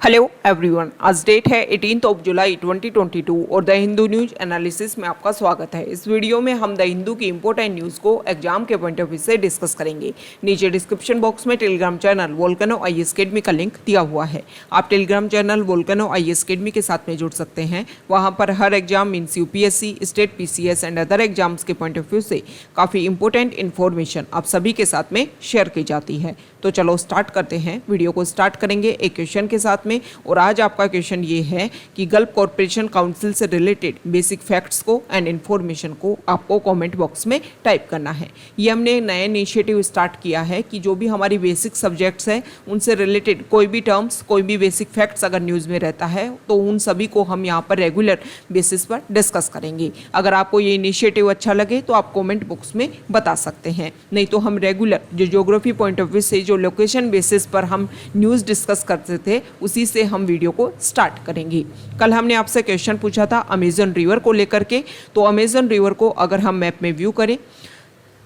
Hello everyone, आज date है 18 जुलाई 2022 और द हिंदू न्यूज एनालिसिस में आपका स्वागत है। इस वीडियो में हम द हिंदू की इंपॉर्टेंट न्यूज़ को एग्जाम के पॉइंट ऑफ व्यू से डिस्कस करेंगे। नीचे डिस्क्रिप्शन बॉक्स में Telegram channel Volcano IAS academy का लिंक दिया हुआ है। आप Telegram channel Volcano IAS academy के साथ में जुड़ सकते हैं। वहाँ पर हर exam means UPSC, state PCS and other exams के पॉइंट ऑफ व्यू से काफ़ी इंपॉर्टेंट इन्फॉर्मेशन आप सभी के साथ में शेयर की जाती है। तो चलो स्टार्ट करते हैं। वीडियो को स्टार्ट करेंगे एक क्वेश्चन के साथ में, और आज आपका क्वेश्चन ये है कि गल्फ कॉरपोरेशन काउंसिल से रिलेटेड बेसिक फैक्ट्स को एंड इन्फॉर्मेशन को आपको कमेंट बॉक्स में टाइप करना है। ये हमने नया इनिशिएटिव स्टार्ट किया है कि जो भी हमारी बेसिक सब्जेक्ट्स हैं उनसे रिलेटेड कोई भी टर्म्स, कोई भी बेसिक फैक्ट्स अगर न्यूज़ में रहता है तो उन सभी को हम यहाँ पर रेगुलर बेसिस पर डिस्कस करेंगे। अगर आपको ये इनिशिएटिव अच्छा लगे तो आप कॉमेंट बॉक्स में बता सकते हैं, नहीं तो हम रेगुलर जो ज्योग्राफी पॉइंट ऑफ व्यू से जो लोकेशन बेसिस पर हम न्यूज़ डिस्कस करते थे उसी से हम वीडियो को स्टार्ट करेंगे। कल हमने आपसे क्वेश्चन पूछा था अमेजन रिवर को लेकर के, तो अमेजन रिवर को अगर हम मैप में व्यू करें,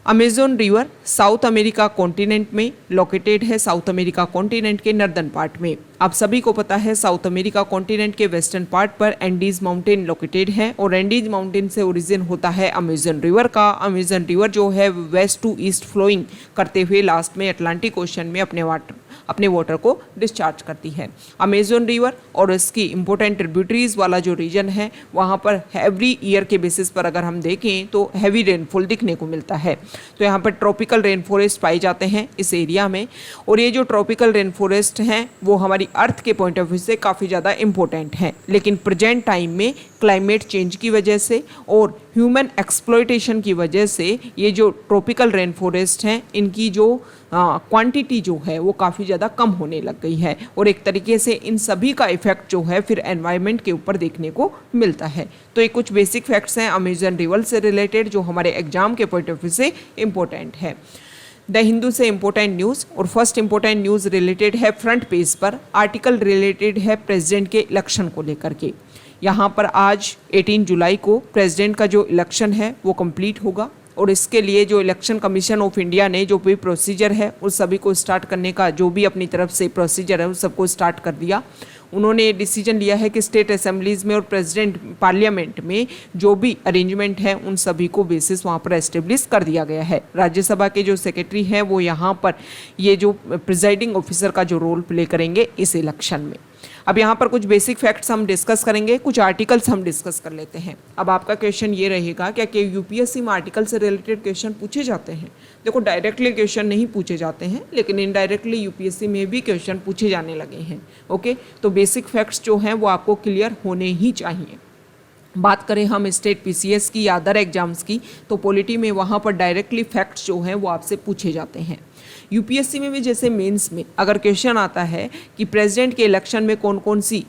Amazon river south America continent में लोकेटेड है, साउथ अमेरिका कॉन्टिनेंट के नॉर्दर्न पार्ट में। आप सभी को पता है साउथ अमेरिका कॉन्टिनेंट के वेस्टर्न पार्ट पर एंडीज माउंटेन लोकेटेड है और एंडीज माउंटेन से ओरिजिन होता है अमेजन रिवर का। अमेजन रिवर जो है वेस्ट टू ईस्ट फ्लोइंग करते हुए लास्ट में अटलांटिक ओशन में अपने वाटर को डिस्चार्ज करती है। अमेजन रिवर और इसकी इंपॉर्टेंट ट्रिब्यूटरीज वाला जो रीजन है वहाँ पर एवरी ईयर के बेसिस पर अगर हम देखें तो हैवी रेनफॉल दिखने को मिलता है। तो यहाँ पर ट्रॉपिकल रेन फॉरेस्ट पाए जाते हैं इस एरिया में, और ये जो ट्रॉपिकल रेन फॉरेस्ट हैं वो हमारी अर्थ के पॉइंट ऑफ व्यू से काफ़ी ज़्यादा इंपॉर्टेंट हैं, लेकिन प्रेजेंट टाइम में क्लाइमेट चेंज की वजह से और ह्यूमन एक्सप्लॉयटेशन की वजह से ये जो ट्रॉपिकल रेन फॉरेस्ट हैं इनकी जो क्वांटिटी जो है वो काफ़ी ज़्यादा कम होने लग गई है, और एक तरीके से इन सभी का इफेक्ट जो है फिर एनवायरनमेंट के ऊपर देखने को मिलता है। तो ये कुछ बेसिक फैक्ट्स हैं अमेजन रिवर से रिलेटेड जो हमारे एग्जाम के पॉइंट ऑफ व्यू से इम्पोर्टेंट है। द हिंदू से इम्पोर्टेंट न्यूज़, और फर्स्ट इम्पोर्टेंट न्यूज़ रिलेटेड है फ्रंट पेज पर आर्टिकल रिलेटेड है प्रेसिडेंट के इलेक्शन को लेकर के। यहाँ पर आज 18 जुलाई को प्रेसिडेंट का जो इलेक्शन है वो कंप्लीट होगा, और इसके लिए जो इलेक्शन कमीशन ऑफ इंडिया ने जो भी प्रोसीजर है उस सभी को स्टार्ट करने का जो भी अपनी तरफ से प्रोसीजर है उस सबको स्टार्ट कर दिया। उन्होंने डिसीजन लिया है कि स्टेट असेंबलीज़ में और प्रेसिडेंट पार्लियामेंट में जो भी अरेंजमेंट है उन सभी को बेसिस वहाँ पर एस्टेब्लिश कर दिया गया है। राज्यसभा के जो सेक्रेटरी हैं वो यहाँ पर ये जो प्रिजाइडिंग ऑफिसर का जो रोल प्ले करेंगे इस इलेक्शन में। अब यहाँ पर कुछ बेसिक फैक्ट्स हम डिस्कस करेंगे, कुछ आर्टिकल्स हम डिस्कस कर लेते हैं। अब आपका क्वेश्चन ये रहेगा क्या कि यूपीएससी में आर्टिकल से रिलेटेड क्वेश्चन पूछे जाते हैं? देखो, डायरेक्टली क्वेश्चन नहीं पूछे जाते हैं, लेकिन इनडायरेक्टली यूपीएससी में भी क्वेश्चन पूछे जाने लगे हैं। ओके, तो बेसिक फैक्ट्स जो हैं वो आपको क्लियर होने ही चाहिए। बात करें हम स्टेट पीसीएस की या अदर एग्जाम्स की, तो पॉलिटी में वहाँ पर डायरेक्टली फैक्ट्स जो हैं वो आपसे पूछे जाते हैं। यूपीएससी में भी जैसे मेंस में अगर क्वेश्चन आता है कि प्रेसिडेंट के इलेक्शन में कौन कौन सी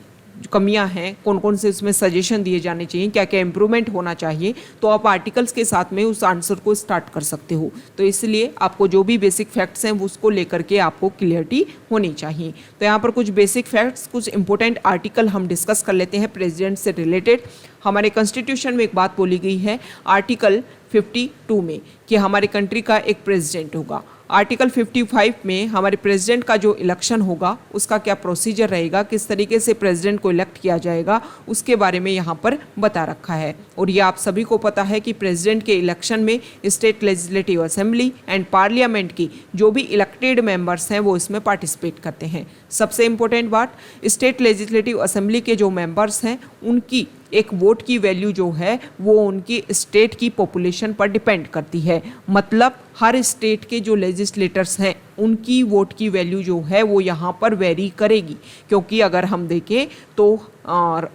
कमियां हैं, कौन कौन से उसमें सजेशन दिए जाने चाहिए, क्या क्या इंप्रूवमेंट होना चाहिए, तो आप आर्टिकल्स के साथ में उस आंसर को स्टार्ट कर सकते हो। तो इसलिए आपको जो भी बेसिक फैक्ट्स हैं उसको लेकर के आपको क्लियरिटी होनी चाहिए। तो यहाँ पर कुछ बेसिक फैक्ट्स, कुछ इंपॉर्टेंट आर्टिकल हम डिस्कस कर लेते हैं प्रेसिडेंट से रिलेटेड। हमारे कॉन्स्टिट्यूशन में एक बात बोली गई है आर्टिकल 52 में कि हमारी कंट्री का एक प्रेसिडेंट होगा। आर्टिकल 55 में हमारे प्रेसिडेंट का जो इलेक्शन होगा उसका क्या प्रोसीजर रहेगा, किस तरीके से प्रेसिडेंट को इलेक्ट किया जाएगा, उसके बारे में यहाँ पर बता रखा है। और ये आप सभी को पता है कि प्रेसिडेंट के इलेक्शन में state legislative assembly and parliament की जो भी इलेक्टेड मेंबर्स हैं वो इसमें पार्टिसिपेट करते हैं। सबसे इम्पोर्टेंट बात, स्टेट लेजिस्लेटिव असेंबली के जो मेंबर्स हैं उनकी एक वोट की वैल्यू जो है वो उनकी स्टेट की पॉपुलेशन पर डिपेंड करती है। मतलब हर स्टेट के जो लेजिस्लेटर्स हैं उनकी वोट की वैल्यू जो है वो यहाँ पर वेरी करेगी, क्योंकि अगर हम देखें तो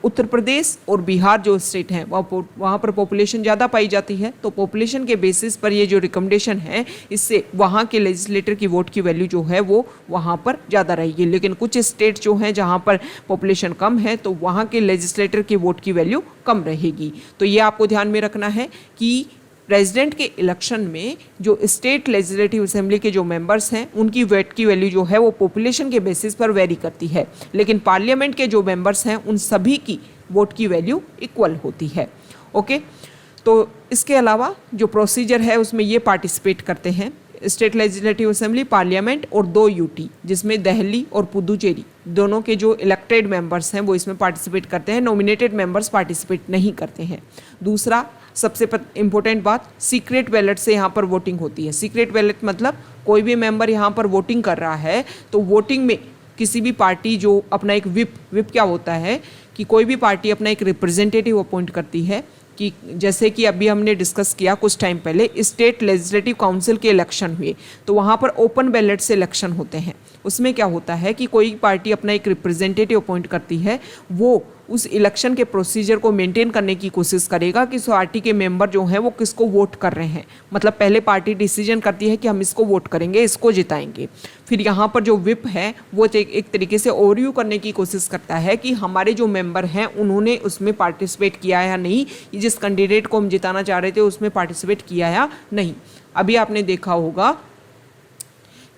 उत्तर प्रदेश और बिहार जो स्टेट हैं वहाँ पर पॉपुलेशन ज़्यादा पाई जाती है। तो पॉपुलेशन के बेसिस पर ये जो रिकमेंडेशन है इससे वहाँ के लेजिस्लेटर की वोट की वैल्यू जो है वो वहाँ पर ज़्यादा रहेगी। लेकिन कुछ स्टेट जो हैं जहाँ पर पॉपुलेशन कम है तो वहाँ के लेजिस्लेटर की वोट की वैल्यू कम रहेगी। तो ये आपको ध्यान में रखना है कि प्रेसिडेंट के इलेक्शन में जो स्टेट लेजिस्लेटिव असेंबली के जो मेंबर्स हैं उनकी वोट की वैल्यू जो है वो पॉपुलेशन के बेसिस पर वेरी करती है, लेकिन पार्लियामेंट के जो मेंबर्स हैं उन सभी की वोट की वैल्यू इक्वल होती है। ओके, तो इसके अलावा जो प्रोसीजर है उसमें ये पार्टिसिपेट करते हैं स्टेट लेजिस्लेटिव असेंबली, पार्लियामेंट और 2 यूटी जिसमें दिल्ली और पुदुचेरी दोनों के जो इलेक्टेड मेंबर्स हैं वो इसमें पार्टिसिपेट करते हैं, नॉमिनेटेड मेंबर्स पार्टिसिपेट नहीं करते हैं। दूसरा सबसे इम्पोर्टेंट बात, सीक्रेट बैलेट से यहाँ पर वोटिंग होती है। सीक्रेट बैलेट मतलब कोई भी मेंबर यहाँ पर वोटिंग कर रहा है तो वोटिंग में किसी भी पार्टी जो अपना एक विप क्या होता है कि कोई भी पार्टी अपना एक रिप्रेजेंटेटिव अपॉइंट करती है, कि जैसे कि अभी हमने डिस्कस किया कुछ टाइम पहले स्टेट लेजिस्लेटिव काउंसिल के इलेक्शन हुए तो वहाँ पर ओपन बैलेट से इलेक्शन होते हैं। उसमें क्या होता है कि कोई पार्टी अपना एक रिप्रेजेंटेटिव अपॉइंट करती है, वो उस इलेक्शन के प्रोसीजर को मेंटेन करने की कोशिश करेगा कि पार्टी के मेंबर जो हैं वो किसको वोट कर रहे हैं। मतलब पहले पार्टी डिसीजन करती है कि हम इसको वोट करेंगे, इसको जिताएंगे, फिर यहाँ पर जो विप है वो एक तरीके से ओवरव्यू करने की कोशिश करता है कि हमारे जो मेंबर हैं उन्होंने उसमें पार्टिसिपेट किया या नहीं, जिस कैंडिडेट को हम जिताना चाह रहे थे उसमें पार्टिसिपेट किया या नहीं। अभी आपने देखा होगा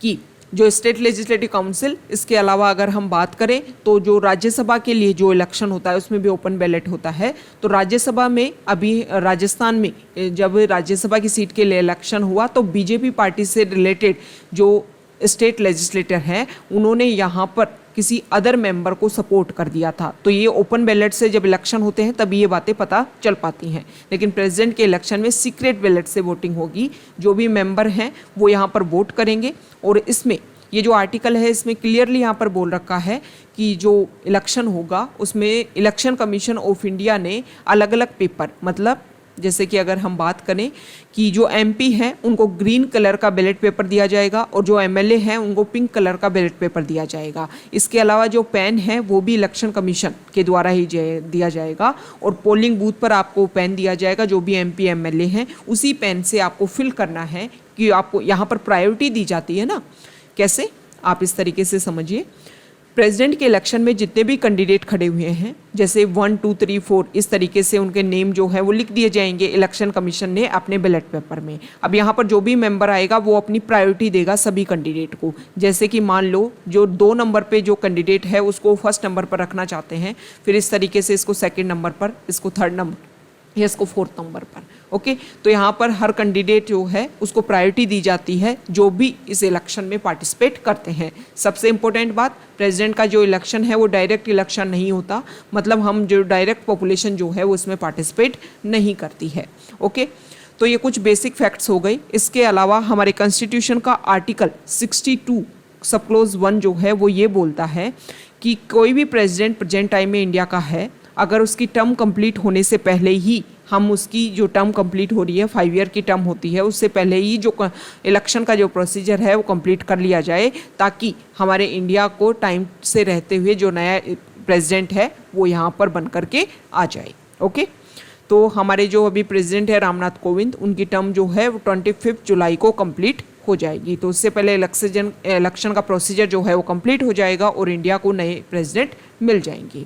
कि जो स्टेट लेजिस्लेटिव काउंसिल, इसके अलावा अगर हम बात करें तो जो राज्यसभा के लिए जो इलेक्शन होता है उसमें भी ओपन बैलेट होता है। तो राज्यसभा में अभी राजस्थान में जब राज्यसभा की सीट के लिए इलेक्शन हुआ तो बीजेपी पार्टी से रिलेटेड जो स्टेट लेजिस्लेटर हैं उन्होंने यहाँ पर किसी अदर मेंबर को सपोर्ट कर दिया था। तो ये ओपन बैलेट से जब इलेक्शन होते हैं तभी ये बातें पता चल पाती हैं। लेकिन प्रेसिडेंट के इलेक्शन में सीक्रेट बैलेट से वोटिंग होगी, जो भी मेंबर हैं वो यहाँ पर वोट करेंगे। और इसमें ये जो आर्टिकल है इसमें क्लियरली यहाँ पर बोल रखा है कि जो इलेक्शन होगा उसमें इलेक्शन कमीशन ऑफ इंडिया ने अलग अलग पेपर, मतलब जैसे कि अगर हम बात करें कि जो एमपी हैं उनको ग्रीन कलर का बैलेट पेपर दिया जाएगा और जो एमएलए हैं उनको पिंक कलर का बैलेट पेपर दिया जाएगा। इसके अलावा जो पेन है वो भी इलेक्शन कमीशन के द्वारा ही दिया जाएगा और पोलिंग बूथ पर आपको पेन दिया जाएगा। जो भी एमपी एमएलए हैं उसी पेन से आपको फिल करना है कि आपको यहाँ पर प्रायोरिटी दी जाती है ना। कैसे, आप इस तरीके से समझिए, प्रेसिडेंट के इलेक्शन में जितने भी कैंडिडेट खड़े हुए हैं जैसे 1 2 3 4 इस तरीके से उनके नेम जो है वो लिख दिए जाएंगे इलेक्शन कमीशन ने अपने बैलेट पेपर में। अब यहाँ पर जो भी मेंबर आएगा वो अपनी प्रायोरिटी देगा सभी कैंडिडेट को। जैसे कि मान लो जो 2 नंबर पे जो कैंडिडेट है उसको फर्स्ट नंबर पर रखना चाहते हैं, फिर इस तरीके से इसको सेकेंड नंबर पर, इसको थर्ड नंबर या इसको 4th नंबर पर। ओके, तो यहाँ पर हर कैंडिडेट जो है उसको प्रायोरिटी दी जाती है जो भी इस इलेक्शन में पार्टिसिपेट करते हैं। सबसे इम्पोर्टेंट बात, प्रेसिडेंट का जो इलेक्शन है वो डायरेक्ट इलेक्शन नहीं होता, मतलब हम जो डायरेक्ट पॉपुलेशन जो है वो इसमें पार्टिसिपेट नहीं करती है। ओके, तो ये कुछ बेसिक फैक्ट्स हो गई। इसके अलावा हमारे कॉन्स्टिट्यूशन का आर्टिकल 62 सब क्लोज 1 जो है वो ये बोलता है कि कोई भी प्रेसिडेंट प्रेजेंट टाइम में इंडिया का है, अगर उसकी टर्म कंप्लीट होने से पहले ही हम उसकी जो टर्म कंप्लीट हो रही है 5 ईयर की टर्म होती है, उससे पहले ही जो इलेक्शन का जो प्रोसीजर है वो कंप्लीट कर लिया जाए ताकि हमारे इंडिया को टाइम से रहते हुए जो नया प्रेसिडेंट है वो यहाँ पर बन करके आ जाए। ओके, तो हमारे जो अभी प्रेसिडेंट है रामनाथ कोविंद, उनकी टर्म जो है वो 25 जुलाई को कंप्लीट हो जाएगी। तो उससे पहले इलेक्शन का प्रोसीजर जो है वो कंप्लीट हो जाएगा और इंडिया को नए प्रेसिडेंट मिल जाएंगे।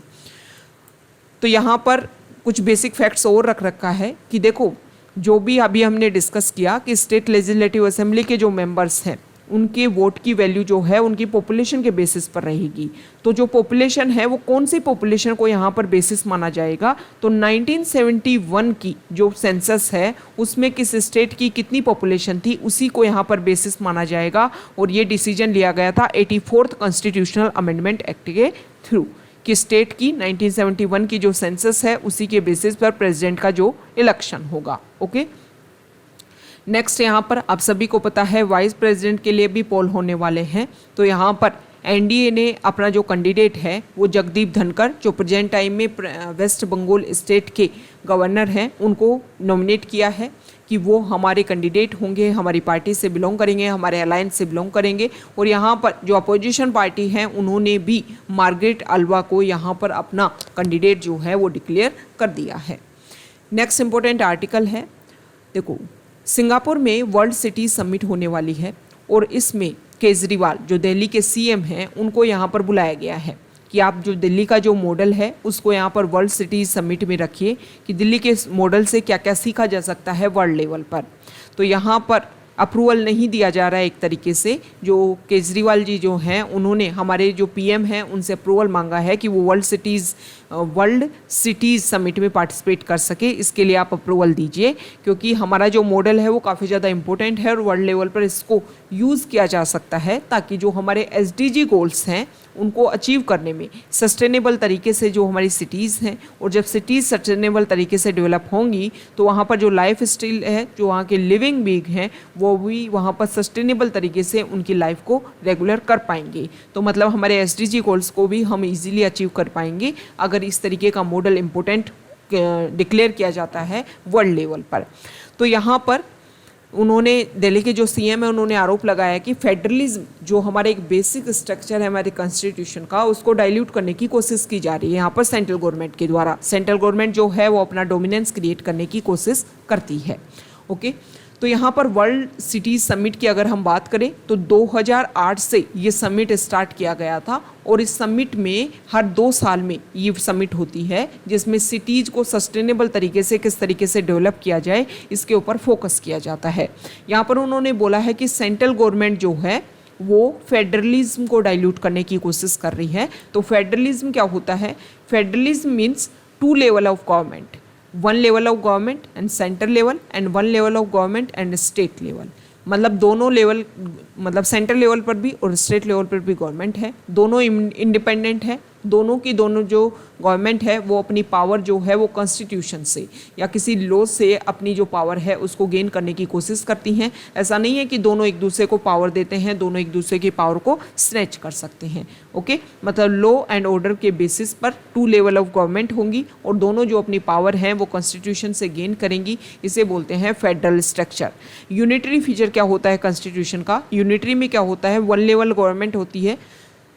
तो यहाँ पर कुछ बेसिक फैक्ट्स और रख रखा है कि देखो जो भी अभी हमने डिस्कस किया कि स्टेट लेजिस्लेटिव असेंबली के जो मेंबर्स हैं उनके वोट की वैल्यू जो है उनकी पॉपुलेशन के बेसिस पर रहेगी। तो जो पॉपुलेशन है वो कौन सी पॉपुलेशन को यहाँ पर बेसिस माना जाएगा, तो 1971 की जो सेंसस है उसमें किस स्टेट की कितनी पॉपुलेशन थी उसी को यहाँ पर बेसिस माना जाएगा। और ये डिसीजन लिया गया था 84th कॉन्स्टिट्यूशनल अमेंडमेंट एक्ट के थ्रू कि स्टेट की 1971 की जो सेंसस है उसी के बेसिस पर प्रेसिडेंट का जो इलेक्शन होगा। ओके, नेक्स्ट यहाँ पर आप सभी को पता है वाइस प्रेसिडेंट के लिए भी पोल होने वाले हैं। तो यहाँ पर एनडीए ने अपना जो कैंडिडेट है वो जगदीप धनखड़, जो प्रेजेंट टाइम में वेस्ट बंगाल स्टेट के गवर्नर हैं, उनको नॉमिनेट किया है कि वो हमारे कैंडिडेट होंगे, हमारी पार्टी से बिलोंग करेंगे, हमारे अलायंस से बिलोंग करेंगे। और यहाँ पर जो अपोजिशन पार्टी हैं उन्होंने भी मार्गरेट अल्वा को यहाँ पर अपना कैंडिडेट जो है वो डिक्लेयर कर दिया है। नेक्स्ट इंपॉर्टेंट आर्टिकल है, देखो सिंगापुर में वर्ल्ड सिटी समिट होने वाली है और इसमें केजरीवाल जो दिल्ली के सीएम हैं उनको यहाँ पर बुलाया गया है कि आप जो दिल्ली का जो मॉडल है उसको यहाँ पर वर्ल्ड सिटी समिट में रखिए कि दिल्ली के मॉडल से क्या क्या सीखा जा सकता है वर्ल्ड लेवल पर। तो यहाँ पर अप्रूवल नहीं दिया जा रहा है एक तरीके से। जो केजरीवाल जी जो हैं उन्होंने हमारे जो पीएम हैं उनसे अप्रूवल मांगा है कि वो वर्ल्ड सिटीज़ समिट में पार्टिसिपेट कर सके, इसके लिए आप अप्रूवल दीजिए, क्योंकि हमारा जो मॉडल है वो काफ़ी ज़्यादा इंपॉर्टेंट है और वर्ल्ड लेवल पर इसको यूज़ किया जा सकता है, ताकि जो हमारे एसडीजी गोल्स हैं उनको अचीव करने में सस्टेनेबल तरीके से जो हमारी सिटीज़ हैं, और जब सिटीज़ सस्टेनेबल तरीके से डेवलप होंगी तो वहाँ पर जो लाइफ स्टाइल है, जो वहाँ के लिविंग बीइंग हैं, वो भी वहाँ पर सस्टेनेबल तरीके से उनकी लाइफ को रेगुलर कर पाएंगे। तो मतलब हमारे एसडीजी गोल्स को भी हम इजीली अचीव कर पाएंगे अगर इस तरीके का मॉडल इम्पोर्टेंट डिक्लेयर किया जाता है वर्ल्ड लेवल पर। तो यहाँ पर उन्होंने, दिल्ली के जो सीएम है, उन्होंने आरोप लगाया कि फेडरलिज्म जो हमारे एक बेसिक स्ट्रक्चर है हमारे कॉन्स्टिट्यूशन का, उसको डाइल्यूट करने की कोशिश की जा रही है यहाँ पर सेंट्रल गवर्नमेंट के द्वारा। सेंट्रल गवर्नमेंट जो है वो अपना डोमिनेंस क्रिएट करने की कोशिश करती है। ओके, तो यहाँ पर वर्ल्ड सिटीज़ समिट की अगर हम बात करें तो 2008 से ये समिट स्टार्ट किया गया था, और इस समिट में हर 2 साल में ये समिट होती है, जिसमें सिटीज़ को सस्टेनेबल तरीके से किस तरीके से डेवलप किया जाए इसके ऊपर फोकस किया जाता है। यहाँ पर उन्होंने बोला है कि सेंट्रल गवर्नमेंट जो है वो फेडरलिज्म को डाइल्यूट करने की कोशिश कर रही है। तो फेडरलिज्म क्या होता है? Federalism means 2 level of government, 1 level of government and central level and 1 level of government and state level. मतलब दोनों लेवल, मतलब सेंट्रल लेवल पर भी और स्टेट लेवल पर भी गवर्नमेंट है, दोनों इंडिपेंडेंट है। दोनों जो गवर्नमेंट है वो अपनी पावर जो है वो कॉन्स्टिट्यूशन से या किसी लॉ से अपनी जो पावर है उसको गेन करने की कोशिश करती हैं। ऐसा नहीं है कि दोनों एक दूसरे को पावर देते हैं, दोनों एक दूसरे की पावर को स्नैच कर सकते हैं। ओके, मतलब लॉ एंड ऑर्डर के बेसिस पर 2 लेवल ऑफ गवर्नमेंट होंगी और दोनों जो अपनी पावर है वो कॉन्स्टिट्यूशन से गेन करेंगी। इसे बोलते हैं फेडरल स्ट्रक्चर। यूनिटरी फीचर क्या होता है कॉन्स्टिट्यूशन का? यूनिटरी में क्या होता है? 1 लेवल गवर्नमेंट होती है।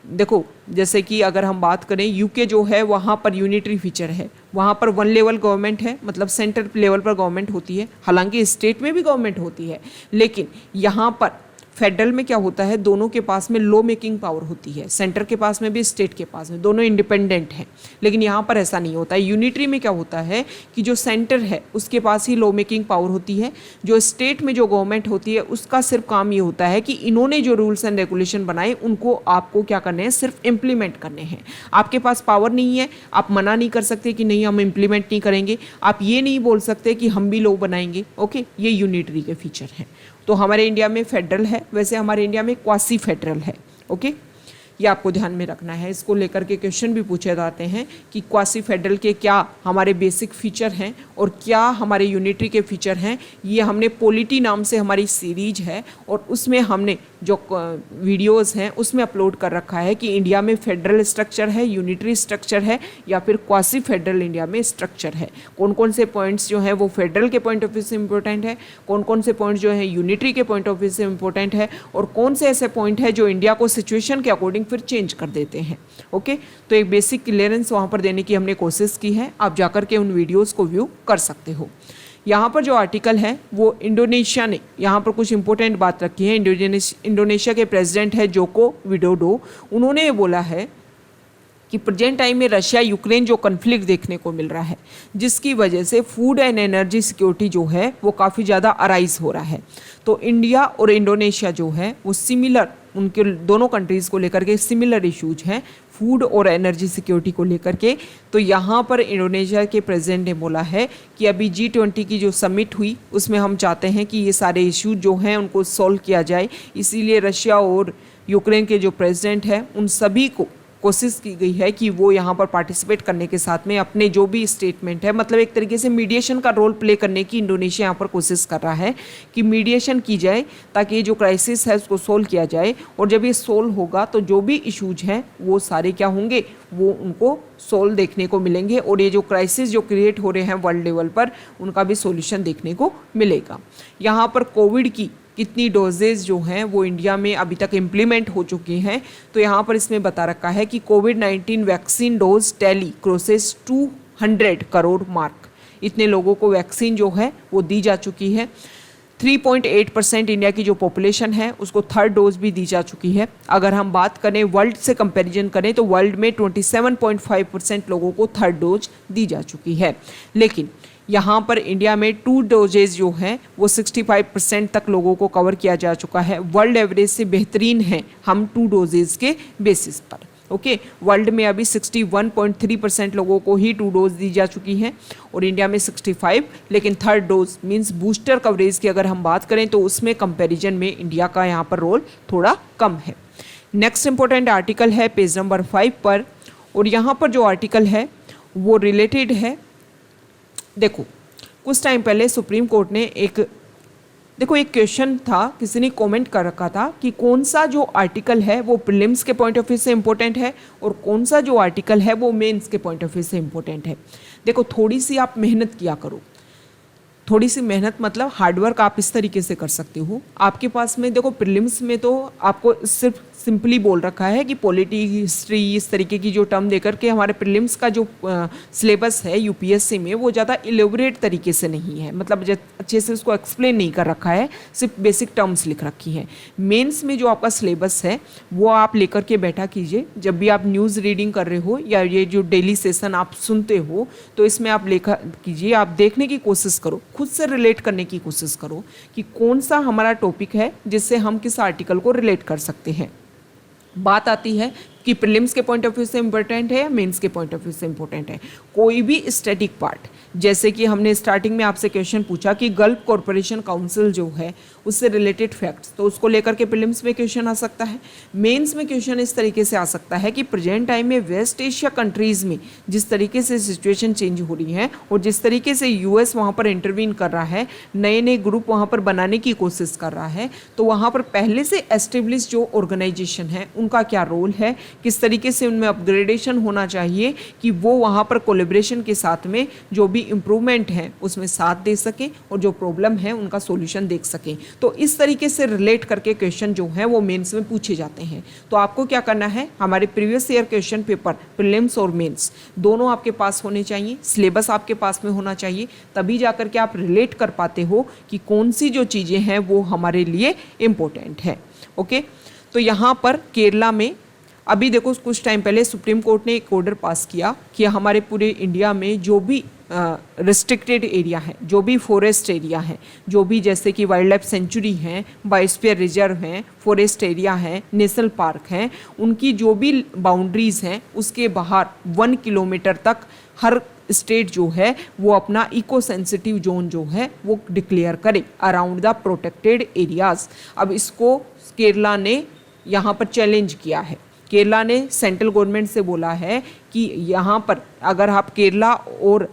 देखो, जैसे कि अगर हम बात करें यूके जो है वहाँ पर यूनिटरी फीचर है, वहाँ पर 1 लेवल गवर्नमेंट है, मतलब सेंटर लेवल पर गवर्नमेंट होती है। हालांकि स्टेट में भी गवर्नमेंट होती है, लेकिन यहाँ पर फेडरल में क्या होता है, दोनों के पास में लॉ मेकिंग पावर होती है, सेंटर के पास में भी स्टेट के पास में, दोनों इंडिपेंडेंट हैं। लेकिन यहाँ पर ऐसा नहीं होता है। यूनिटरी में क्या होता है कि जो सेंटर है उसके पास ही लॉ मेकिंग पावर होती है, जो स्टेट में जो गवर्नमेंट होती है उसका सिर्फ काम ये होता है कि इन्होंने जो रूल्स एंड रेगुलेशन बनाए उनको आपको क्या करने हैं, सिर्फ इम्प्लीमेंट करने हैं। आपके पास पावर नहीं है, आप मना नहीं कर सकते कि नहीं हम इम्प्लीमेंट नहीं करेंगे, आप ये नहीं बोल सकते कि हम भी लॉ बनाएंगे। ओके, ये यूनिटरी के फीचर हैं। तो हमारे इंडिया में फेडरल है, वैसे हमारे इंडिया में क्वासी फेडरल है। ओके, ये आपको ध्यान में रखना है। इसको लेकर के क्वेश्चन भी पूछे जाते हैं कि क्वासी फेडरल के क्या हमारे बेसिक फीचर हैं और क्या हमारे यूनिटरी के फीचर हैं। ये हमने पॉलिटी नाम से हमारी सीरीज है और उसमें हमने जो वीडियोस हैं उसमें अपलोड कर रखा है कि इंडिया में फेडरल स्ट्रक्चर है, यूनिटरी स्ट्रक्चर है या फिर क्वासी फेडरल इंडिया में स्ट्रक्चर है। कौन कौन से पॉइंट्स जो हैं वो फेडरल के पॉइंट ऑफ व्यू से इंपॉर्टेंट है, कौन कौन से पॉइंट्स जो हैं यूनिटरी के पॉइंट ऑफ व्यू से इंपॉर्टेंट है, और कौन से ऐसे पॉइंट है जो इंडिया को सिचुएशन के अकॉर्डिंग फिर चेंज कर देते हैं। ओके, तो एक बेसिक क्लियरेंस वहाँ पर देने की हमने कोशिश की है। आप जाकर के उन वीडियोज़ को व्यू कर सकते हो। यहाँ पर जो आर्टिकल है वो इंडोनेशिया ने यहाँ पर कुछ इंपॉर्टेंट बात रखी है। इंडोनेशिया के प्रेसिडेंट है जोको विडोडो, उन्होंने ये बोला है कि प्रेजेंट टाइम में रशिया यूक्रेन जो कन्फ्लिक्ट देखने को मिल रहा है, जिसकी वजह से फूड एंड एनर्जी सिक्योरिटी जो है वो काफ़ी ज़्यादा अराइज हो रहा है। तो इंडिया और इंडोनेशिया जो है वो सिमिलर, उनके दोनों कंट्रीज़ को लेकर के सिमिलर इश्यूज हैं फूड और एनर्जी सिक्योरिटी को लेकर के। तो यहाँ पर इंडोनेशिया के प्रेसिडेंट ने बोला है कि अभी G20 की जो समिट हुई उसमें हम चाहते हैं कि ये सारे इश्यूज जो हैं उनको सॉल्व किया जाए। इसीलिए रशिया और यूक्रेन के जो प्रेसिडेंट हैं उन सभी को कोशिश की गई है कि वो यहाँ पर पार्टिसिपेट करने के साथ में अपने जो भी स्टेटमेंट है, मतलब एक तरीके से मीडिएशन का रोल प्ले करने की इंडोनेशिया यहाँ पर कोशिश कर रहा है कि मीडिएशन की जाए ताकि ये जो क्राइसिस है उसको सोल्व किया जाए। और जब ये सोल्व होगा तो जो भी इश्यूज हैं वो सारे क्या होंगे, वो उनको सोल्व देखने को मिलेंगे और ये जो क्राइसिस जो क्रिएट हो रहे हैं वर्ल्ड लेवल पर उनका भी सोल्यूशन देखने को मिलेगा। यहाँ पर कोविड की कितनी डोजेज जो हैं वो इंडिया में अभी तक इम्प्लीमेंट हो चुकी हैं, तो यहाँ पर इसमें बता रखा है कि कोविड-19 vaccine dose tally crosses 200 crore mark. इतने लोगों को वैक्सीन जो है वो दी जा चुकी है। 3.8% इंडिया की जो पॉपुलेशन है उसको 3rd डोज भी दी जा चुकी है। अगर हम बात करें वर्ल्ड से कंपैरिजन करें तो वर्ल्ड में 27.5% लोगों को 3rd डोज दी जा चुकी है। लेकिन यहाँ पर इंडिया में 2 डोजेज जो हैं वो 65% तक लोगों को कवर किया जा चुका है। वर्ल्ड एवरेज से बेहतरीन है हम 2 डोजेज के बेसिस पर। ओके, वर्ल्ड में अभी 61.3% लोगों को ही 2 डोज दी जा चुकी हैं और इंडिया में 65, लेकिन 3rd dose means booster coverage की अगर हम बात करें तो उसमें कंपैरिजन में इंडिया का यहाँ पर रोल थोड़ा कम है। नेक्स्ट इंपॉर्टेंट आर्टिकल है पेज नंबर 5 पर, और यहाँ पर जो आर्टिकल है वो रिलेटेड है, देखो कुछ टाइम पहले सुप्रीम कोर्ट ने एक क्वेश्चन था, किसी ने कमेंट कर रखा था कि कौन सा जो आर्टिकल है वो प्रीलिम्स के पॉइंट ऑफ व्यू से इंपॉर्टेंट है और कौन सा जो आर्टिकल है वो मेंस के पॉइंट ऑफ व्यू से इंपॉर्टेंट है। देखो थोड़ी सी आप मेहनत किया करो, थोड़ी सी मेहनत मतलब हार्डवर्क आप इस तरीके से कर सकते हो। आपके पास में देखो प्रीलिम्स में तो आपको सिर्फ सिंपली बोल रखा है कि पॉलिटी, हिस्ट्री, इस तरीके की जो टर्म देकर के हमारे प्रीलिम्स का जो सिलेबस है यूपीएससी में वो ज़्यादा इलेबोरेट तरीके से नहीं है, मतलब अच्छे से उसको एक्सप्लेन नहीं कर रखा है, सिर्फ बेसिक टर्म्स लिख रखी हैं। मेंस में जो आपका सिलेबस है वो आप लेकर के बैठा कीजिए, जब भी आप न्यूज़ रीडिंग कर रहे हो या ये जो डेली सेशन आप सुनते हो तो इसमें आप लेखा कीजिए, आप देखने की कोशिश करो, खुद से रिलेट करने की कोशिश करो कि कौन सा हमारा टॉपिक है जिससे हम किस आर्टिकल को रिलेट कर सकते हैं। बात आती है कि प्रीलिम्स के पॉइंट ऑफ व्यू से इंपॉर्टेंट है या मेंस के पॉइंट ऑफ व्यू से इंपॉर्टेंट है। कोई भी स्टैटिक पार्ट, जैसे कि हमने स्टार्टिंग में आपसे क्वेश्चन पूछा कि गल्फ कॉरपोरेशन काउंसिल जो है उससे रिलेटेड फैक्ट्स, तो उसको लेकर के प्रीलिम्स में क्वेश्चन आ सकता है। मेंस में क्वेश्चन इस तरीके से आ सकता है कि प्रेजेंट टाइम में वेस्ट एशिया कंट्रीज़ में जिस तरीके से सिचुएशन चेंज हो रही है और जिस तरीके से यूएस वहाँ पर इंटरवीन कर रहा है, नए नए ग्रुप वहाँ पर बनाने की कोशिश कर रहा है, तो वहाँ पर पहले से एस्टेब्लिश जो ऑर्गेनाइजेशन है उनका क्या रोल है, किस तरीके से उनमें अपग्रेडेशन होना चाहिए कि वो वहाँ पर कोलेब्रेशन के साथ में जो भी इम्प्रूवमेंट है उसमें साथ दे सकें और जो प्रॉब्लम है उनका सॉल्यूशन देख सकें। तो इस तरीके से रिलेट करके क्वेश्चन जो हैं वो मेंस में पूछे जाते हैं। तो आपको क्या करना है, हमारे previous year question paper prelims और मेंस दोनों आपके पास होने चाहिए, सिलेबस आपके पास में होना चाहिए, तभी जाकर के आप रिलेट कर पाते हो कि कौन सी जो चीज़ें हैं वो हमारे लिए इम्पोर्टेंट है। ओके, तो यहाँ पर केरला में अभी देखो कुछ टाइम पहले सुप्रीम कोर्ट ने एक ऑर्डर पास किया कि हमारे पूरे इंडिया में जो भी रिस्ट्रिक्टेड एरिया है, जो भी फॉरेस्ट एरिया है, जो भी जैसे कि वाइल्ड लाइफ सेंचुरी हैं, बायोस्फीयर रिजर्व हैं, फॉरेस्ट एरिया है, नेशनल पार्क हैं, उनकी जो भी बाउंड्रीज़ हैं उसके बाहर 1 किलोमीटर तक हर स्टेट जो है वो अपना इको सेंसिटिव जोन जो है वो डिक्लेयर करे अराउंड द प्रोटेक्टेड एरियाज। अब इसको केरला ने यहाँ पर चैलेंज किया है। केरला ने सेंट्रल गवर्नमेंट से बोला है कि यहाँ पर अगर आप केरला और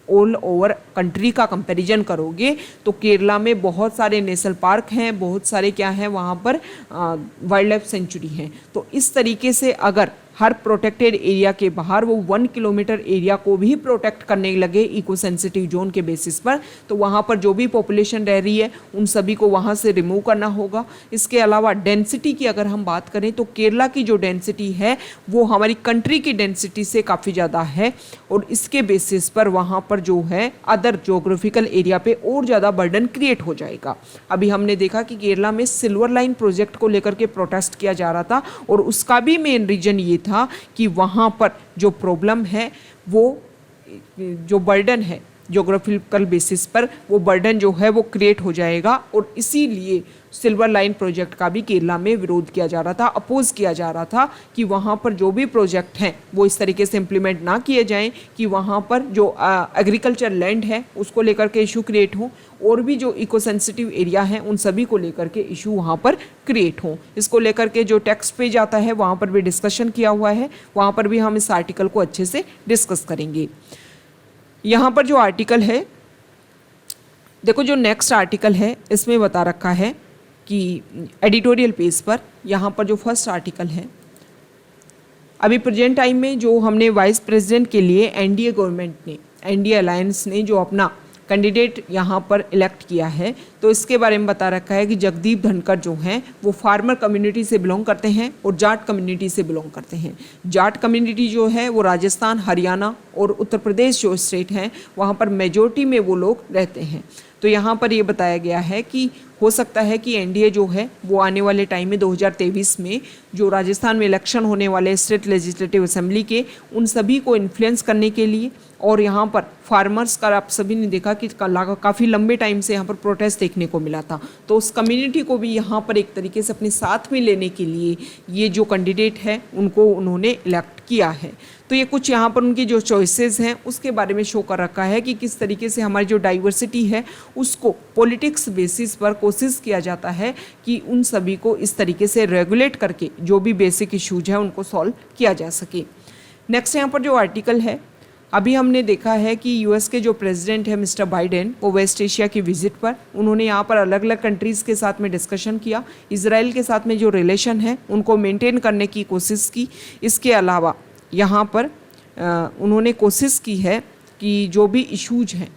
ऑल ओवर कंट्री का कंपैरिजन करोगे तो केरला में बहुत सारे नेशनल पार्क हैं, बहुत सारे क्या हैं वहाँ पर वाइल्ड लाइफ सेंचुरी हैं। तो इस तरीके से अगर हर प्रोटेक्टेड एरिया के बाहर वो 1 किलोमीटर एरिया को भी प्रोटेक्ट करने लगे इको सेंसिटिव जोन के बेसिस पर, तो वहाँ पर जो भी पॉपुलेशन रह रही है उन सभी को वहाँ से रिमूव करना होगा। इसके अलावा डेंसिटी की अगर हम बात करें तो केरला की जो डेंसिटी है वो हमारी कंट्री की डेंसिटी से काफ़ी ज़्यादा है और इसके बेसिस पर वहाँ पर जो है अदर जोग्राफिकल एरिया पे और ज़्यादा बर्डन क्रिएट हो जाएगा। अभी हमने देखा कि केरला में सिल्वर लाइन प्रोजेक्ट को लेकर के प्रोटेस्ट किया जा रहा था और उसका भी मेन रीजन ये था कि वहाँ पर जो प्रॉब्लम है वो जो बर्डन है ज्योग्राफिकल बेसिस पर वो बर्डन जो है वो क्रिएट हो जाएगा और इसीलिए सिल्वर लाइन प्रोजेक्ट का भी केरला में विरोध किया जा रहा था, अपोज किया जा रहा था कि वहाँ पर जो भी प्रोजेक्ट हैं वो इस तरीके से इम्प्लीमेंट ना किए जाएं कि वहाँ पर जो एग्रीकल्चर लैंड है उसको लेकर के इशू क्रिएट हो और भी जो इको सेंसिटिव एरिया हैं उन सभी को लेकर के इशू वहाँ पर क्रिएट हो। इसको लेकर के जो टेक्स्ट पेज आता है वहाँ पर भी डिस्कशन किया हुआ है, वहाँ पर भी हम इस आर्टिकल को अच्छे से डिस्कस करेंगे। यहाँ पर जो आर्टिकल है देखो, जो नेक्स्ट आर्टिकल है इसमें बता रखा है कि एडिटोरियल पेज पर यहाँ पर जो फर्स्ट आर्टिकल है, अभी प्रेजेंट टाइम में जो हमने वाइस प्रेसिडेंट के लिए एनडीए गवर्नमेंट ने, एनडीए अलायंस ने जो अपना कैंडिडेट यहाँ पर इलेक्ट किया है, तो इसके बारे में बता रखा है कि जगदीप धनखड़ जो हैं वो फार्मर कम्युनिटी से बिलोंग करते हैं और जाट कम्युनिटी से बिलोंग करते हैं। जाट कम्युनिटी जो है वो राजस्थान, हरियाणा और उत्तर प्रदेश जो स्टेट हैं वहाँ पर मेजोरिटी में वो लोग रहते हैं। तो यहाँ पर ये बताया गया है कि हो सकता है कि एनडीए जो है वो आने वाले टाइम में 2023 में जो राजस्थान में इलेक्शन होने वाले स्टेट लेजिस्लेटिव असेंबली के, उन सभी को इन्फ्लुएंस करने के लिए, और यहाँ पर फार्मर्स का आप सभी ने देखा कि काफ़ी लंबे टाइम से यहाँ पर प्रोटेस्ट देखने को मिला था, तो उस कम्युनिटी को भी यहाँ पर एक तरीके से अपने साथ में लेने के लिए ये जो कैंडिडेट है उनको उन्होंने इलेक्ट किया है। तो ये कुछ यहाँ पर उनकी जो चॉइसेस हैं उसके बारे में शो कर रखा है कि किस तरीके से हमारी जो डाइवर्सिटी है उसको पॉलिटिक्स बेसिस पर कोशिश किया जाता है कि उन सभी को इस तरीके से रेगुलेट करके जो भी बेसिक इश्यूज हैं उनको सॉल्व किया जा सके। नेक्स्ट यहाँ पर जो आर्टिकल है, अभी हमने देखा है कि यूएस के जो प्रेसिडेंट है मिस्टर बाइडेन, वो वेस्ट एशिया की विजिट पर उन्होंने यहाँ पर अलग अलग कंट्रीज़ के साथ में डिस्कशन किया, इजराइल के साथ में जो रिलेशन है उनको मेंटेन करने की कोशिश की। इसके अलावा यहाँ पर उन्होंने कोशिश की है कि जो भी इश्यूज हैं,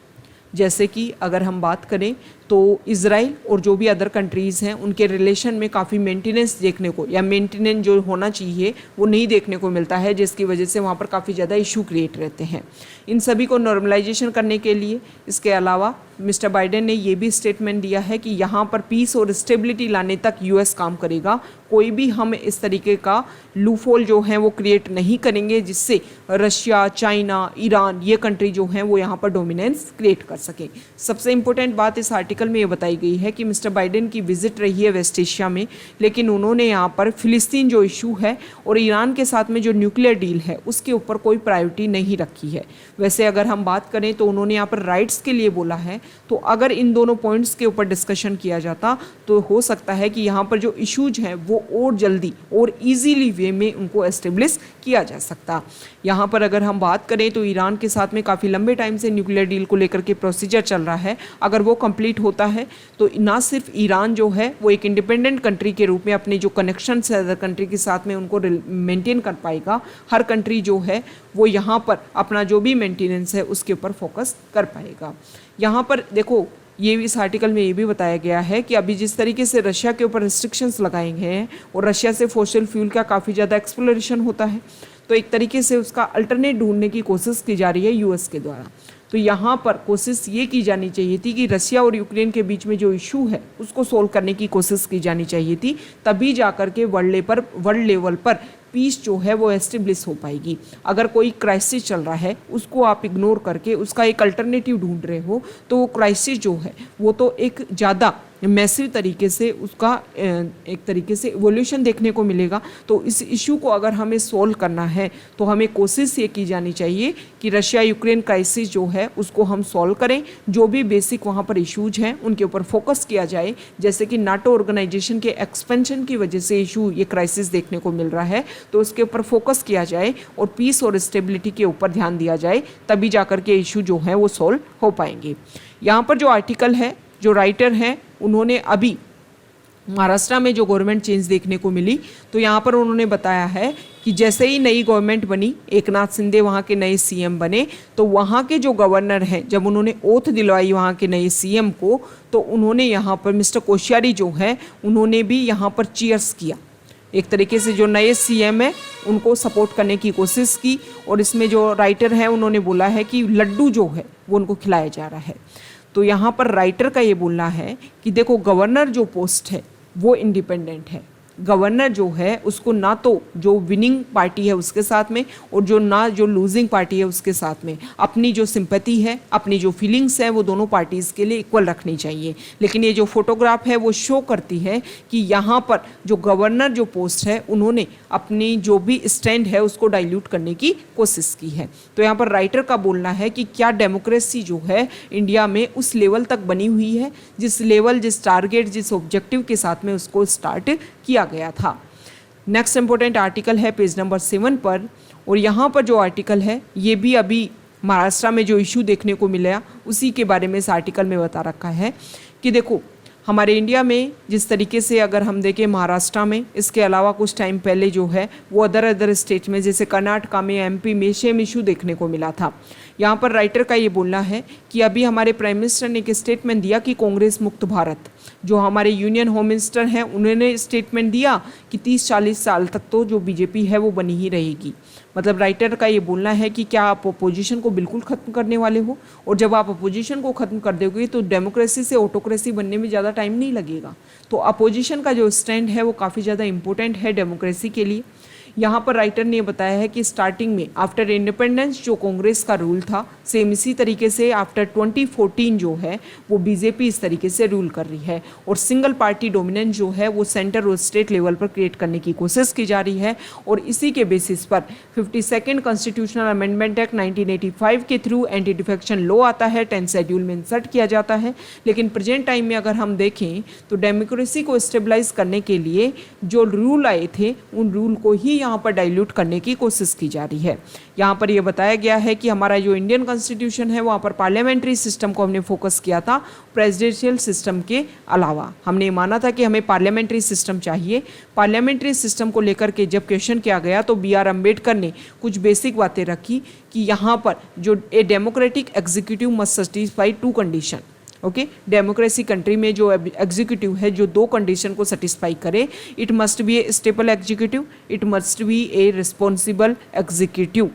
जैसे कि अगर हम बात करें तो इजराइल और जो भी अदर कंट्रीज़ हैं उनके रिलेशन में काफ़ी मेंटेनेंस देखने को, या मेंटेनेंस जो होना चाहिए वो नहीं देखने को मिलता है, जिसकी वजह से वहाँ पर काफ़ी ज़्यादा इशू क्रिएट रहते हैं। इन सभी को नॉर्मलाइजेशन करने के लिए इसके अलावा मिस्टर बाइडेन ने ये भी स्टेटमेंट दिया है कि यहाँ पर पीस और स्टेबिलिटी लाने तक यूएस काम करेगा, कोई भी हम इस तरीके का लूफोल जो है वो क्रिएट नहीं करेंगे जिससे रशिया, चाइना, ईरान ये कंट्री जो हैं वो यहाँ पर डोमिनेंस क्रिएट कर सकें। सबसे इंपॉर्टेंट बात इस आर्टिकल में ये बताई गई है कि मिस्टर बाइडेन की विजिट रही है वेस्ट एशिया में, लेकिन उन्होंने यहाँ पर फिलिस्तीन जो इशू है और ईरान के साथ में जो न्यूक्लियर डील है उसके ऊपर कोई प्रायोरिटी नहीं रखी है। वैसे अगर हम बात करें तो उन्होंने यहाँ पर राइट्स के लिए बोला है, तो अगर इन दोनों पॉइंट्स के ऊपर डिस्कशन किया जाता तो हो सकता है कि यहाँ पर जो इश्यूज हैं वो और जल्दी और इजीली वे में उनको एस्टेब्लिश किया जा सकता। यहाँ पर अगर हम बात करें तो ईरान के साथ में काफ़ी लंबे टाइम से न्यूक्लियर डील को लेकर के प्रोसीजर चल रहा है, अगर वो कंप्लीट होता है तो ना सिर्फ ईरान जो है वो एक इंडिपेंडेंट कंट्री के रूप में अपने जो कनेक्शन है अदर कंट्री के साथ में उनको मेंटेन कर पाएगा, हर कंट्री जो है वो यहाँ पर अपना जो भी मेंटेनेंस है उसके ऊपर फोकस कर पाएगा। यहाँ पर देखो ये इस आर्टिकल में ये भी बताया गया है कि अभी जिस तरीके से रशिया के ऊपर रिस्ट्रिक्शंस लगाए गए हैं और रशिया से फॉसिल फ्यूल का काफ़ी ज़्यादा एक्सप्लोरेशन होता है, तो एक तरीके से उसका अल्टरनेट ढूंढने की कोशिश की जा रही है यूएस के द्वारा। तो यहाँ पर कोशिश ये की जानी चाहिए थी कि रशिया और यूक्रेन के बीच में जो इशू है उसको सोल्व करने की कोशिश की जानी चाहिए थी, तभी जा कर के वर्ल्ड लेवल पर पीस जो है वो एस्टेब्लिश हो पाएगी। अगर कोई क्राइसिस चल रहा है उसको आप इग्नोर करके उसका एक अल्टरनेटिव ढूंढ रहे हो तो वो क्राइसिस जो है वो तो एक ज़्यादा मैसिव तरीके से उसका एक तरीके से इवोल्यूशन देखने को मिलेगा। तो इस इशू को अगर हमें सोल्व करना है तो हमें कोशिश ये की जानी चाहिए कि रशिया यूक्रेन क्राइसिस जो है उसको हम सॉल्व करें, जो भी बेसिक वहाँ पर इशूज हैं उनके ऊपर फोकस किया जाए, जैसे कि नाटो ऑर्गेनाइजेशन के एक्सपेंशन की वजह से इशू ये क्राइसिस देखने को मिल रहा है, तो उसके ऊपर फोकस किया जाए और पीस और स्टेबिलिटी के ऊपर ध्यान दिया जाए, तभी जाकर के इशू जो है वो सॉल्व हो पाएंगे। यहाँ पर जो आर्टिकल है, जो राइटर हैं उन्होंने अभी महाराष्ट्र में जो गवर्नमेंट चेंज देखने को मिली, तो यहाँ पर उन्होंने बताया है कि जैसे ही नई गवर्नमेंट बनी, एकनाथ शिंदे वहाँ के नए सीएम बने, तो वहाँ के जो गवर्नर हैं जब उन्होंने ओथ दिलवाई वहाँ के नए सीएम को, तो उन्होंने यहाँ पर मिस्टर कोश्यारी जो है उन्होंने भी यहाँ पर चीयर्स किया, एक तरीके से जो नए सीएम है उनको सपोर्ट करने की कोशिश की। और इसमें जो राइटर है उन्होंने बोला है कि लड्डू जो है वो उनको खिलाया जा रहा है। तो यहाँ पर राइटर का ये बोलना है कि देखो गवर्नर जो पोस्ट है वो इंडिपेंडेंट है, गवर्नर जो है उसको ना तो जो विनिंग पार्टी है उसके साथ में और जो लूजिंग पार्टी है उसके साथ में अपनी जो सिंपैथी है, अपनी जो फीलिंग्स है वो दोनों पार्टीज़ के लिए इक्वल रखनी चाहिए। लेकिन ये जो फोटोग्राफ है वो शो करती है कि यहाँ पर जो गवर्नर जो पोस्ट है उन्होंने अपनी जो भी स्टैंड है उसको डाइल्यूट करने की कोशिश की है। तो यहाँ पर राइटर का बोलना है कि क्या डेमोक्रेसी जो है इंडिया में उस लेवल तक बनी हुई है जिस लेवल, जिस टारगेट, जिस ऑब्जेक्टिव के साथ में उसको स्टार्ट किया गया था। नेक्स्ट इंपॉर्टेंट आर्टिकल है पेज नंबर 7 पर, और यहाँ पर जो आर्टिकल है ये भी अभी महाराष्ट्र में जो इशू देखने को मिला उसी के बारे में इस आर्टिकल में बता रखा है कि देखो हमारे इंडिया में जिस तरीके से अगर हम देखें महाराष्ट्र में, इसके अलावा कुछ टाइम पहले जो है वो अदर स्टेट में जैसे कर्नाटका में, एमपी में सेम इशू देखने को मिला था। यहाँ पर राइटर का ये बोलना है कि अभी हमारे प्राइम मिनिस्टर ने एक स्टेटमेंट दिया कि कांग्रेस मुक्त भारत, जो हमारे यूनियन होम मिनिस्टर हैं उन्होंने स्टेटमेंट दिया कि 30-40 साल तक तो जो बीजेपी है वो बनी ही रहेगी। मतलब राइटर का ये बोलना है कि क्या आप अपोजिशन को बिल्कुल ख़त्म करने वाले हो, और जब आप अपोजिशन को ख़त्म कर दोगे तो डेमोक्रेसी से ऑटोक्रेसी बनने में ज़्यादा टाइम नहीं लगेगा। तो अपोजिशन का जो स्टैंड है वो काफ़ी ज़्यादा इंपॉर्टेंट है डेमोक्रेसी के लिए। यहाँ पर राइटर ने बताया है कि स्टार्टिंग में आफ्टर इंडिपेंडेंस जो कांग्रेस का रूल था, सेम इसी तरीके से आफ्टर 2014 जो है वो बीजेपी इस तरीके से रूल कर रही है, और सिंगल पार्टी डोमिनेंस जो है वो सेंटर और स्टेट लेवल पर क्रिएट करने की कोशिश की जा रही है। और इसी के बेसिस पर 52nd कॉन्स्टिट्यूशनल अमेंडमेंट एक्ट 1985 के थ्रू एंटी डिफेक्शन लॉ आता है, 10 शेड्यूल में इंसर्ट किया जाता है। लेकिन प्रेजेंट टाइम में अगर हम देखें तो डेमोक्रेसी को स्टेबलाइज करने के लिए जो रूल आए थे उन रूल को ही यहाँ पर डाइल्यूट करने की कोशिश की जा रही है। यहाँ पर यह बताया गया है कि हमारा जो इंडियन कॉन्स्टिट्यूशन है वहाँ पर पार्लियामेंट्री सिस्टम को हमने फोकस किया था, प्रेसिडेंशियल सिस्टम के अलावा हमने माना था कि हमें पार्लियामेंट्री सिस्टम चाहिए। पार्लियामेंट्री सिस्टम को लेकर के जब क्वेश्चन किया गया तो B.R. अम्बेडकर ने कुछ बेसिक बातें रखी कि यहाँ पर जो a democratic executive must satisfy 2 condition. Okay, democracy country में जो एग्जीक्यूटिव है जो 2 कंडीशन को सेटिस्फाई करे, it must be A stable executive, it must be A responsible executive.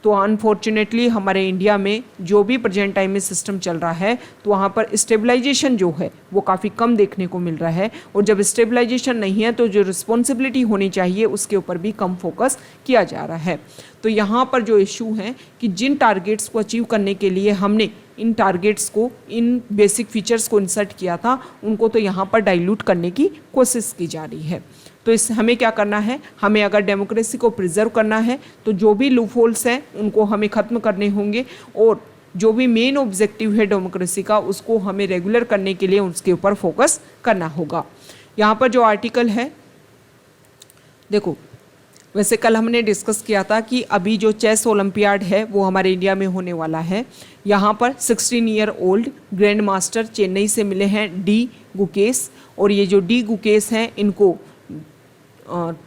तो अनफॉर्चुनेटली हमारे इंडिया में जो भी प्रेजेंट टाइम में सिस्टम चल रहा है तो वहाँ पर स्टेबलाइजेशन जो है वो काफ़ी कम देखने को मिल रहा है, और जब स्टेबलाइजेशन नहीं है तो जो रिस्पॉन्सिबिलिटी होनी चाहिए उसके ऊपर भी कम फोकस किया जा रहा है। तो यहाँ पर जो इशू है कि जिन टारगेट्स को अचीव करने के लिए हमने इन टारगेट्स को, इन बेसिक फीचर्स को इंसर्ट किया था, उनको तो यहाँ पर डाइल्यूट करने की कोशिश की जा रही है। तो इस हमें क्या करना है, हमें अगर डेमोक्रेसी को प्रिजर्व करना है तो जो भी लूपहोल्स हैं उनको हमें ख़त्म करने होंगे, और जो भी मेन ऑब्जेक्टिव है डेमोक्रेसी का उसको हमें रेगुलर करने के लिए उसके ऊपर फोकस करना होगा। यहाँ पर जो आर्टिकल है देखो, वैसे कल हमने डिस्कस किया था कि अभी जो चेस ओलंपियाड है वो हमारे इंडिया में होने वाला है। यहाँ पर 16 year old grand master Chennai से मिले हैं डी गुकेश, और ये जो डी गुकेश हैं इनको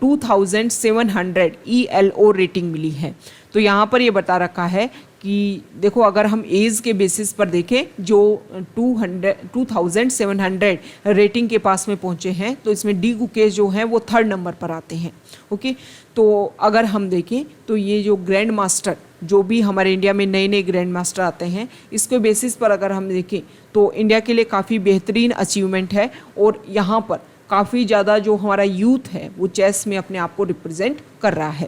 2700 ELO रेटिंग मिली है। तो यहाँ पर ये बता रखा है कि देखो अगर हम एज के बेसिस पर देखें जो 2700 रेटिंग के पास में पहुँचे हैं तो इसमें डी गुकेश जो हैं वो 3rd नंबर पर आते हैं। ओके, तो अगर हम देखें तो ये जो ग्रैंड मास्टर जो भी हमारे इंडिया में नए नए ग्रैंड मास्टर आते हैं इसके बेसिस पर अगर हम देखें तो इंडिया के लिए काफ़ी बेहतरीन अचीवमेंट है, और यहाँ पर काफ़ी ज़्यादा जो हमारा यूथ है वो चेस में अपने आप को रिप्रेजेंट कर रहा है।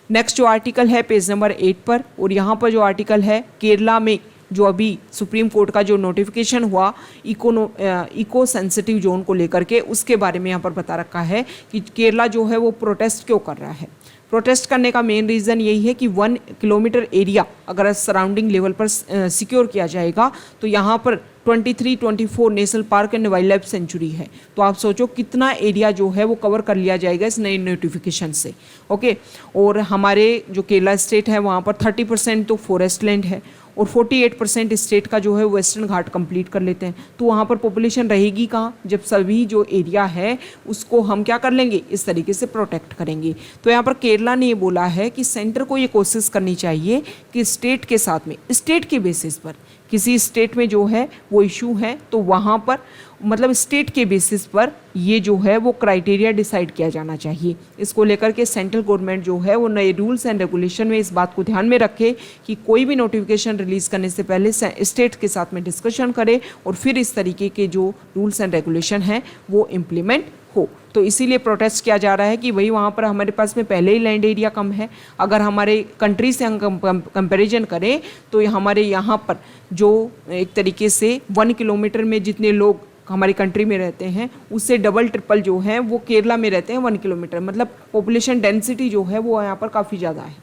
नेक्स्ट जो आर्टिकल है पेज नंबर 8 पर, और यहाँ पर जो आर्टिकल है केरला में जो अभी सुप्रीम कोर्ट का जो नोटिफिकेशन हुआ इको सेंसिटिव जोन को लेकर के, उसके बारे में यहाँ पर बता रखा है कि केरला जो है वो प्रोटेस्ट क्यों कर रहा है। प्रोटेस्ट करने का मेन रीज़न यही है कि 1 किलोमीटर एरिया अगर सराउंडिंग लेवल पर सिक्योर किया जाएगा तो यहाँ पर 23-24 national park and wild life sanctuary है। तो आप सोचो कितना एरिया जो है वो कवर कर लिया जाएगा इस नए नोटिफिकेशन से। ओके, और हमारे जो केरला स्टेट है वहाँ पर 30% तो फॉरेस्ट लैंड है, और 48% स्टेट का जो है वेस्टर्न घाट कंप्लीट कर लेते हैं। तो वहाँ पर पॉपुलेशन रहेगी कहाँ जब सभी जो एरिया है उसको हम क्या कर लेंगे, इस तरीके से प्रोटेक्ट करेंगे। तो यहाँ पर केरला ने ये बोला है कि सेंटर को ये कोशिश करनी चाहिए कि स्टेट के साथ में, स्टेट के बेसिस पर किसी स्टेट में जो है वो इशू है तो वहाँ पर मतलब स्टेट के बेसिस पर ये जो है वो क्राइटेरिया डिसाइड किया जाना चाहिए। इसको लेकर के सेंट्रल गवर्नमेंट जो है वो नए रूल्स एंड रेगुलेशन में इस बात को ध्यान में रखे कि कोई भी नोटिफिकेशन रिलीज़ करने से पहले स्टेट के साथ में डिस्कशन करे और फिर इस तरीके के जो रूल्स एंड रेगुलेशन हैं वो इम्प्लीमेंट हो। तो इसीलिए प्रोटेस्ट किया जा रहा है कि भाई वहाँ पर हमारे पास में पहले ही लैंड एरिया कम है। अगर हमारे कंट्री से हम कंपैरिजन करें तो हमारे यहाँ पर जो एक तरीके से 1 किलोमीटर में जितने लोग हमारी कंट्री में रहते हैं उससे डबल ट्रिपल जो है वो केरला में रहते हैं 1 किलोमीटर, मतलब पॉपुलेशन डेंसिटी जो है वो यहाँ पर काफ़ी ज़्यादा है।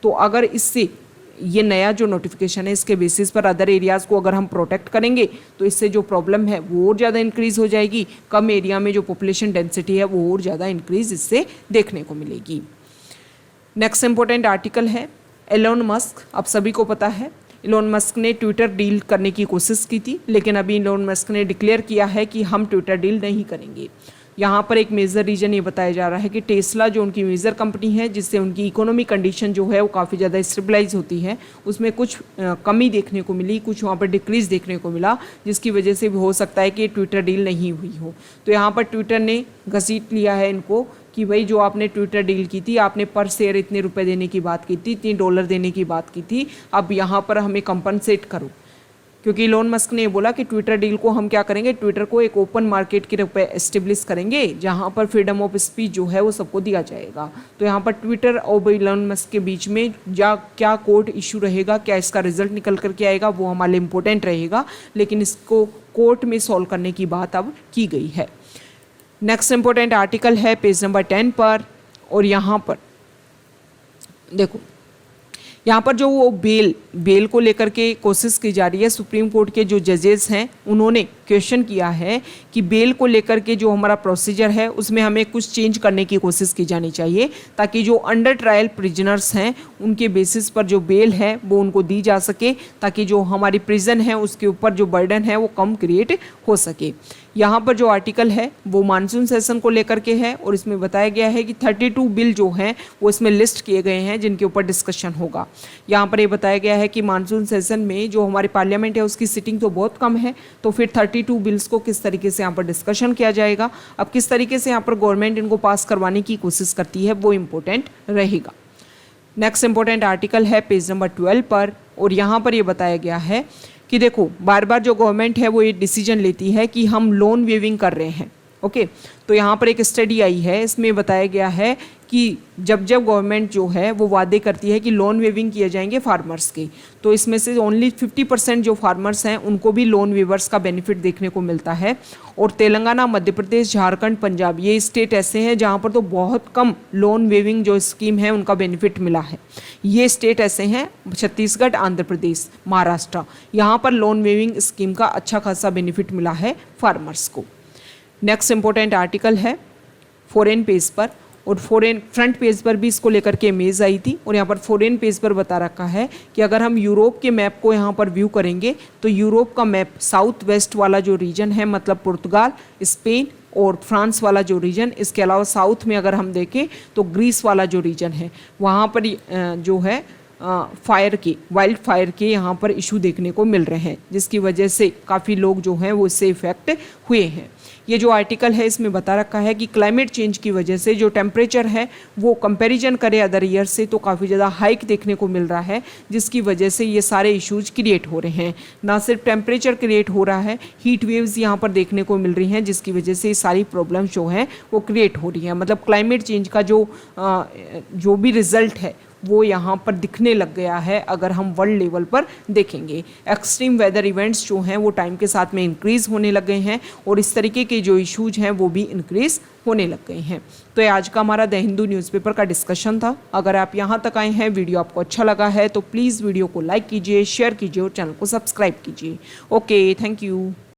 तो अगर इससे ये नया जो नोटिफिकेशन है इसके बेसिस पर अदर एरियाज़ को अगर हम प्रोटेक्ट करेंगे तो इससे जो प्रॉब्लम है वो और ज़्यादा इंक्रीज़ हो जाएगी। कम एरिया में जो पॉपुलेशन डेंसिटी है वो और ज़्यादा इंक्रीज़ इससे देखने को मिलेगी। नेक्स्ट इंपॉर्टेंट आर्टिकल है एलोन मस्क। आप सभी को पता है इलोन मस्क ने ट्विटर डील करने की कोशिश की थी, लेकिन अभी इलोन मस्क ने डिक्लेयर किया है कि हम ट्विटर डील नहीं करेंगे। यहाँ पर एक मेजर रीज़न ये बताया जा रहा है कि टेस्ला जो उनकी मेजर कंपनी है जिससे उनकी इकोनॉमिक कंडीशन जो है वो काफ़ी ज़्यादा स्टेबलाइज होती है, उसमें कुछ कमी देखने को मिली, कुछ वहाँ पर डिक्रीज़ देखने को मिला, जिसकी वजह से भी हो सकता है कि ट्विटर डील नहीं हुई हो। तो यहाँ पर ट्विटर ने घसीट लिया है इनको कि भाई जो आपने ट्विटर डील की थी, आपने पर शेयर इतने रुपए देने की बात की थी, इतनी डॉलर देने की बात की थी, अब यहाँ पर हमें कंपनसेट करो। क्योंकि इलोन मस्क ने ये बोला कि ट्विटर डील को हम क्या करेंगे, ट्विटर को एक ओपन मार्केट के रूप में एस्टेब्लिश करेंगे जहां पर फ्रीडम ऑफ स्पीच जो है वो सबको दिया जाएगा। तो यहाँ पर ट्विटर और इलोन मस्क के बीच में क्या कोर्ट इशू रहेगा, क्या इसका रिजल्ट निकल करके आएगा, वो हमारे लिए इम्पोर्टेंट रहेगा, लेकिन इसको कोर्ट में सॉल्व करने की बात अब की गई है। नेक्स्ट इंपॉर्टेंट आर्टिकल है पेज नंबर 10 पर, और यहाँ पर देखो, यहाँ पर जो वो बेल को लेकर के कोशिश की जा रही है, सुप्रीम कोर्ट के जो जजेस हैं उन्होंने क्वेश्चन किया है कि बेल को लेकर के जो हमारा प्रोसीजर है उसमें हमें कुछ चेंज करने की कोशिश की जानी चाहिए, ताकि जो अंडर ट्रायल प्रिजनर्स हैं उनके बेसिस पर जो बेल है वो उनको दी जा सके, ताकि जो हमारी प्रिजन है उसके ऊपर जो बर्डन है वो कम क्रिएट हो सके। यहाँ पर जो आर्टिकल है वो मानसून सेशन को लेकर के है, और इसमें बताया गया है कि 32 बिल जो हैं वो इसमें लिस्ट किए गए हैं जिनके ऊपर डिस्कशन होगा। यहाँ पर ये बताया गया है कि मानसून सेशन में जो हमारी पार्लियामेंट है उसकी सिटिंग तो बहुत कम है, तो फिर 32 बिल्स को किस तरीके से यहाँ पर डिस्कशन किया जाएगा, अब किस तरीके से यहाँ पर गवर्नमेंट इनको पास करवाने की कोशिश करती है वो इम्पोर्टेंट रहेगा। नेक्स्ट इंपॉर्टेंट आर्टिकल है पेज नंबर 12 पर, और यहाँ पर ये बताया गया है कि देखो, बार बार जो गवर्नमेंट है वो ये डिसीजन लेती है कि हम लोन वेविंग कर रहे हैं। ओके, तो यहाँ पर एक स्टडी आई है, इसमें बताया गया है कि जब गवर्नमेंट जो है वो वादे करती है कि लोन वेविंग किए जाएंगे फार्मर्स के, तो इसमें से ओनली 50% जो फार्मर्स हैं उनको भी लोन वेवर्स का बेनिफिट देखने को मिलता है। और तेलंगाना, मध्य प्रदेश, झारखंड, पंजाब, ये स्टेट ऐसे हैं जहाँ पर तो बहुत कम लोन वेविंग जो स्कीम है उनका बेनिफिट मिला है। ये स्टेट ऐसे हैं छत्तीसगढ़, आंध्र प्रदेश, महाराष्ट्र, यहाँ पर लोन वेविंग स्कीम का अच्छा खासा बेनिफिट मिला है फार्मर्स को। नेक्स्ट इंपॉर्टेंट आर्टिकल है फॉरेन पेज पर, और फॉरेन फ्रंट पेज पर भी इसको लेकर के इमेज आई थी, और यहाँ पर फॉरेन पेज पर बता रखा है कि अगर हम यूरोप के मैप को यहाँ पर व्यू करेंगे तो यूरोप का मैप साउथ वेस्ट वाला जो रीजन है, मतलब पुर्तगाल, स्पेन और फ्रांस वाला जो रीजन, इसके अलावा साउथ में अगर हम देखें तो ग्रीस वाला जो रीजन है वहाँ पर जो है वाइल्ड फायर के यहाँ पर इशू देखने को मिल रहे हैं, जिसकी वजह से काफ़ी लोग जो हैं वो इससे इफेक्ट हुए हैं। ये जो आर्टिकल है इसमें बता रखा है कि क्लाइमेट चेंज की वजह से जो टेम्परेचर है वो कंपैरिजन करे अदर ईयर से तो काफ़ी ज़्यादा हाइक देखने को मिल रहा है, जिसकी वजह से ये सारे इश्यूज क्रिएट हो रहे हैं। ना सिर्फ टेम्परेचर क्रिएट हो रहा है, हीट वेव्स यहाँ पर देखने को मिल रही हैं, जिसकी वजह से ये सारी प्रॉब्लम्स जो हैं वो क्रिएट हो रही हैं। मतलब क्लाइमेट चेंज का जो भी रिजल्ट है वो यहाँ पर दिखने लग गया है अगर हम वर्ल्ड लेवल पर देखेंगे। एक्सट्रीम वेदर इवेंट्स जो हैं वो टाइम के साथ में इंक्रीज़ होने लग गए हैं, और इस तरीके के जो इश्यूज हैं वो भी इंक्रीज़ होने लग गए हैं। तो ये आज का हमारा द हिंदू न्यूज़पेपर का डिस्कशन था। अगर आप यहाँ तक आए हैं, वीडियो आपको अच्छा लगा है तो प्लीज़ वीडियो को लाइक कीजिए, शेयर कीजिए और चैनल को सब्सक्राइब कीजिए। Okay, thank you.